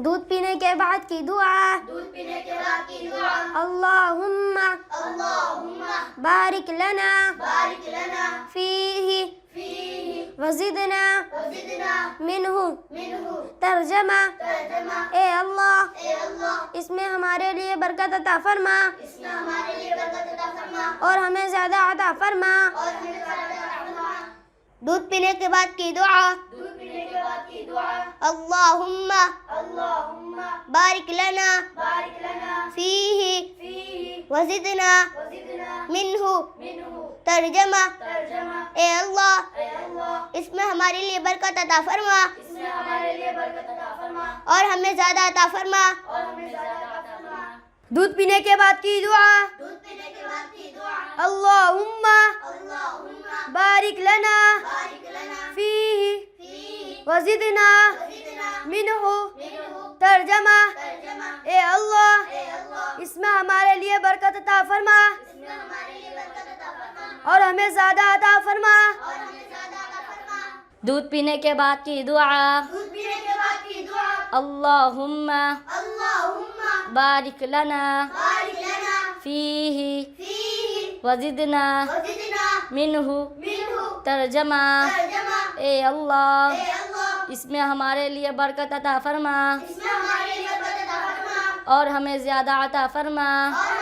دودھ پینے کے بعد کی دعا. دودھ پینے کے بعد کی دعا. اللہم اللہم بارک لنا بارک لنا فیہ فیہ وزدنا وزدنا منہ. منہ. ترجمہ: ترجمہ: اے اللہ اے اللہ اس میں ہمارے لیے برکت عطا فرما اس میں ہمارے لیے برکت عطا فرما اور ہمیں زیادہ عطا فرما. اور ہمیں زیادہ عطا فرما. دودھ پینے کے بعد کی دعا. دودھ پینے کے بعد کی دعا. اللہم اللہم بارک لنا بارک لنا فیہ فیہ وزدنا وزدنا منہ. منہ. ترجمہ: ترجمہ: اے اللہ اے اللہ اس میں ہمارے لیے برکت عطا فرما اس میں ہمارے لیے برکت عطا فرما اور ہمیں زیادہ عطا فرما. اور ہمیں زیادہ عطا فرما. دودھ پینے کے بعد کی دعا. دودھ پینے کے بعد کی دعا. اللہم اللہم بارک لنا بارک لنا فیہ فیہ وزدنا وزدنا منہ. منہ. ترجمہ: ترجمہ: اے اللہ اے اللہ اس میں ہمارے لیے برکت عطا فرما اس میں ہمارے لیے برکت عطا فرما اور ہمیں زیادہ عطا فرما. اور ہمیں زیادہ عطا فرما. دودھ پینے کے بعد کی دعا. دودھ پینے کے بعد کی دعا. اللہم اللہم بارک لنا بارک لنا فیہ فیہ وزدنا وزدنا منہ. منہ. ترجمہ: ترجمہ: اے اللہ اے اللہ اس میں ہمارے لیے برکت عطا فرما اس میں ہمارے لیے برکت عطا فرما اور ہمیں زیادہ عطا فرما. اور